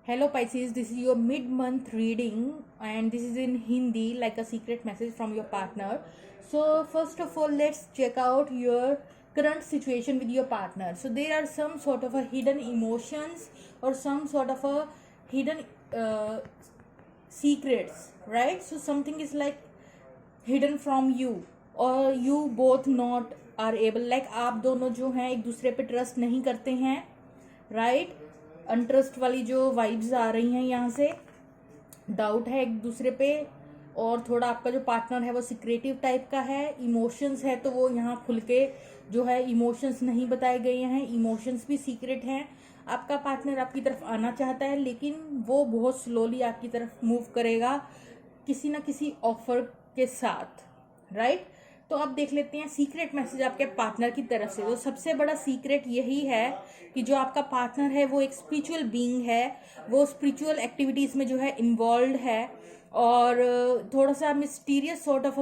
Hello Pisces, this is your mid-month reading and this is in Hindi like a secret message from your partner. So first of all, let's check out your current situation with your partner. So there are some sort of a hidden emotions or some sort of a hidden secrets, right? So something is like hidden from you or you both not are able, like आप दोनों जो हैं एक दूसरे पे trust नहीं करते हैं, राइट? अनट्रस्ट वाली जो वाइब्स आ रही हैं यहाँ से, डाउट है एक दूसरे पे, और थोड़ा आपका जो पार्टनर है वो सिक्रेटिव टाइप का है. इमोशंस है तो वो यहाँ खुल के जो है इमोशंस नहीं बताए गए हैं, इमोशंस भी सीक्रेट हैं. आपका पार्टनर आपकी तरफ आना चाहता है लेकिन वो बहुत स्लोली आपकी तरफ मूव करेगा किसी ना किसी ऑफर के साथ, राइट? तो अब देख लेते हैं सीक्रेट मैसेज आपके पार्टनर की तरफ से. तो सबसे बड़ा सीक्रेट यही है कि जो आपका पार्टनर है वो एक स्पिरिचुअल बीइंग है, वो स्पिरिचुअल एक्टिविटीज़ में जो है इन्वॉल्व है, और थोड़ा सा मिस्टीरियस सॉर्ट ऑफ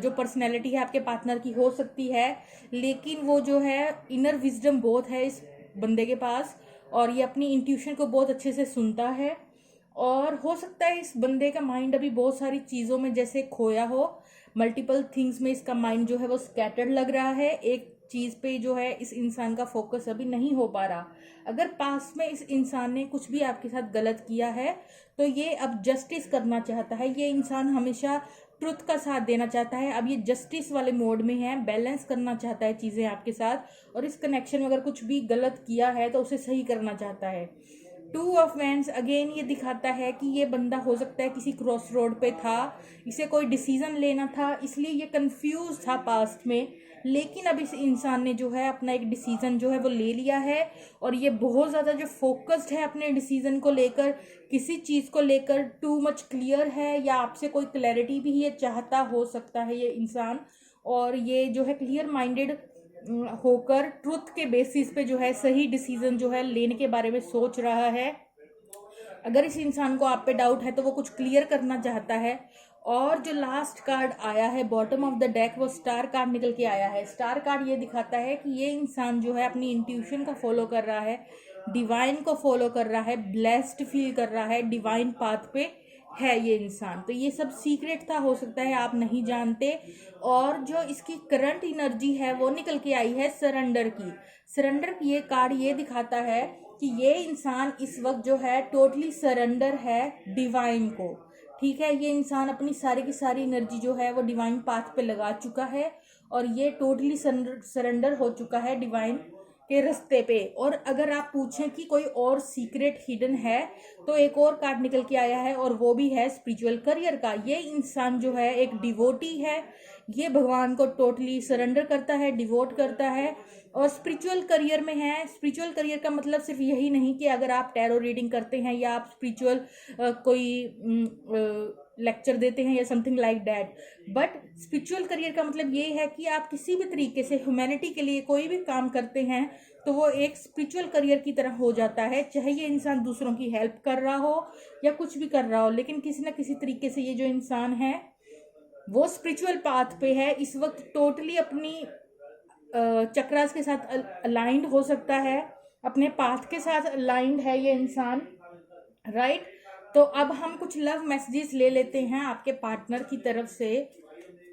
जो पर्सनैलिटी है आपके पार्टनर की हो सकती है, लेकिन वो जो है इनर विजडम बहुत है इस बंदे के पास, और ये अपनी इंट्यूशन को बहुत अच्छे से सुनता है. और हो सकता है इस बंदे का माइंड अभी बहुत सारी चीज़ों में जैसे खोया हो, मल्टीपल थिंग्स में इसका माइंड जो है वो स्कैटर्ड लग रहा है, एक चीज़ पे जो है इस इंसान का फोकस अभी नहीं हो पा रहा. अगर पास्ट में इस इंसान ने कुछ भी आपके साथ गलत किया है तो ये अब जस्टिस करना चाहता है. ये इंसान हमेशा ट्रुथ का साथ देना चाहता है, अब ये जस्टिस वाले मोड में है, बैलेंस करना चाहता है चीज़ें आपके साथ, और इस कनेक्शन में अगर कुछ भी गलत किया है तो उसे सही करना चाहता है. टू ऑफ वैंड्स अगेन ये दिखाता है कि ये बंदा हो सकता है किसी क्रॉस रोड पे था, इसे कोई डिसीजन लेना था, इसलिए ये कंफ्यूज था पास्ट में, लेकिन अब इस इंसान ने जो है अपना एक डिसीजन जो है वो ले लिया है, और ये बहुत ज़्यादा जो फोकस्ड है अपने डिसीजन को लेकर, किसी चीज़ को लेकर टू मच क्लियर है, या आपसे कोई क्लैरिटी भी ये चाहता हो सकता है ये इंसान, और ये जो है क्लियर माइंडेड होकर ट्रुथ के बेसिस पे जो है सही डिसीजन जो है लेने के बारे में सोच रहा है. अगर इस इंसान को आप पे डाउट है तो वो कुछ क्लियर करना चाहता है. और जो लास्ट कार्ड आया है बॉटम ऑफ द डेक वो स्टार कार्ड निकल के आया है. स्टार कार्ड ये दिखाता है कि ये इंसान जो है अपनी इंट्यूशन को फॉलो कर रहा है, डिवाइन को फॉलो कर रहा है, ब्लेस्ड फील कर रहा है, डिवाइन पाथ पे है ये इंसान. तो ये सब सीक्रेट था, हो सकता है आप नहीं जानते. और जो इसकी करंट एनर्जी है वो निकल के आई है सरेंडर की. सरेंडर की ये कार्ड ये दिखाता है कि ये इंसान इस वक्त जो है टोटली सरेंडर है डिवाइन को. ठीक है, ये इंसान अपनी सारी की सारी एनर्जी जो है वो डिवाइन पाथ पे लगा चुका है, और ये टोटली सरेंडर हो चुका है डिवाइन के रास्ते पे. और अगर आप पूछें कि कोई और सीक्रेट हिडन है तो एक और कार्ड निकल के आया है, और वो भी है स्पिरिचुअल करियर का. ये इंसान जो है एक डिवोटी है, ये भगवान को टोटली सरेंडर करता है, डिवोट करता है, और स्पिरिचुअल करियर में है. स्पिरिचुअल करियर का मतलब सिर्फ यही नहीं कि अगर आप टैरो रीडिंग करते हैं या आप स्पिरिचुअल कोई लेक्चर देते हैं या something like that, but spiritual career का मतलब ये है कि आप किसी भी तरीके से ह्यूमैनिटी के लिए कोई भी काम करते हैं तो वो एक स्पिरिचुअल करियर की तरह हो जाता है, चाहे ये इंसान दूसरों की हेल्प कर रहा हो या कुछ भी कर रहा हो, लेकिन किसी ना किसी तरीके से ये जो इंसान है वो स्पिरिचुअल पाथ पे है इस वक्त, टोटली अपनी चक्रास के साथ अलाइंड हो सकता है, अपने पाथ के साथ अलाइंड है ये इंसान, राइट? तो अब हम कुछ लव मैसेजेस ले लेते हैं आपके पार्टनर की तरफ से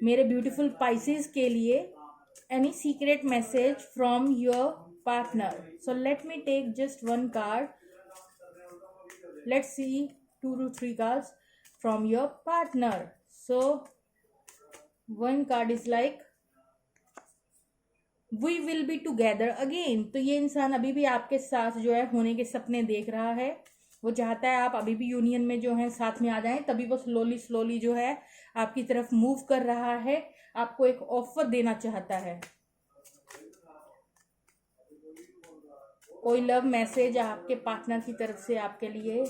मेरे ब्यूटीफुल पाइसेस के लिए. Any secret message from your partner. So let me take just one card. Let's see 2 to 3 cards from your partner. So one card is like we will be together again. तो ये इंसान अभी भी आपके साथ जो है होने के सपने देख रहा है, वो चाहता है आप अभी भी यूनियन में जो है साथ में आ जाएं, तभी वो स्लोली स्लोली जो है आपकी तरफ मूव कर रहा है, आपको एक ऑफर देना चाहता है. कोई लव मैसेज आपके पार्टनर की तरफ से आपके लिए.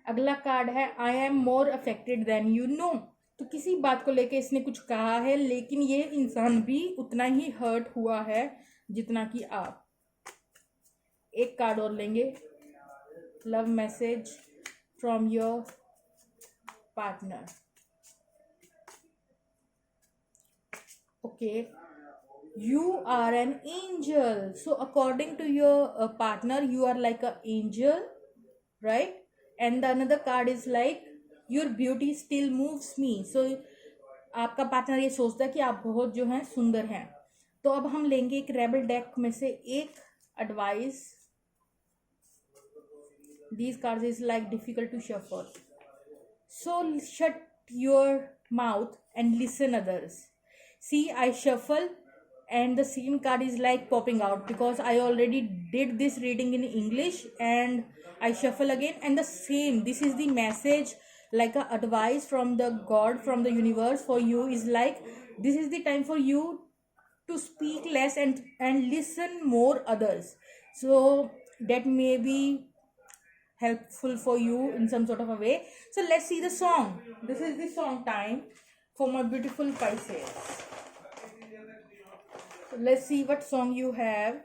अगला कार्ड है I am more affected than you know. तो किसी बात को लेके इसने कुछ कहा है, लेकिन ये इंसान भी उतना ही हर्ट हुआ है जितना कि आप. एक कार्ड और लेंगे. Love message from your partner. Okay, You are an angel. So according to your partner, you are like an angel, right? And the another card is like your beauty still moves me. So आपका partner ये सोचता है कि आप बहुत जो है सुंदर हैं. तो अब हम लेंगे एक रेबल डेक में से एक advice. These cards is like difficult to shuffle. So shut your mouth and listen others. See, I shuffle and the same card is like popping out because I already did this reading in English and I shuffle again and the same. This is the message, like a advice from the God, from the universe for you, is like this is the time for you to speak less and listen more others. So that may be helpful for you in some sort of a way. So let's see the song. This is the song time for my beautiful Pisces. So let's see what song you have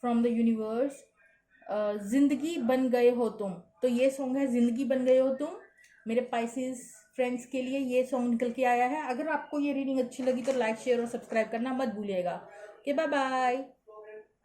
from the universe. जिंदगी बन गए हो तुम. तो ये song है जिंदगी बन गए हो तुम. मेरे पाइसेस फ्रेंड्स के लिए ये सॉन्ग निकल के आया है. अगर आपको ये रीडिंग अच्छी लगी तो लाइक शेयर और सब्सक्राइब करना मत भूलिएगा. Okay, bye bye.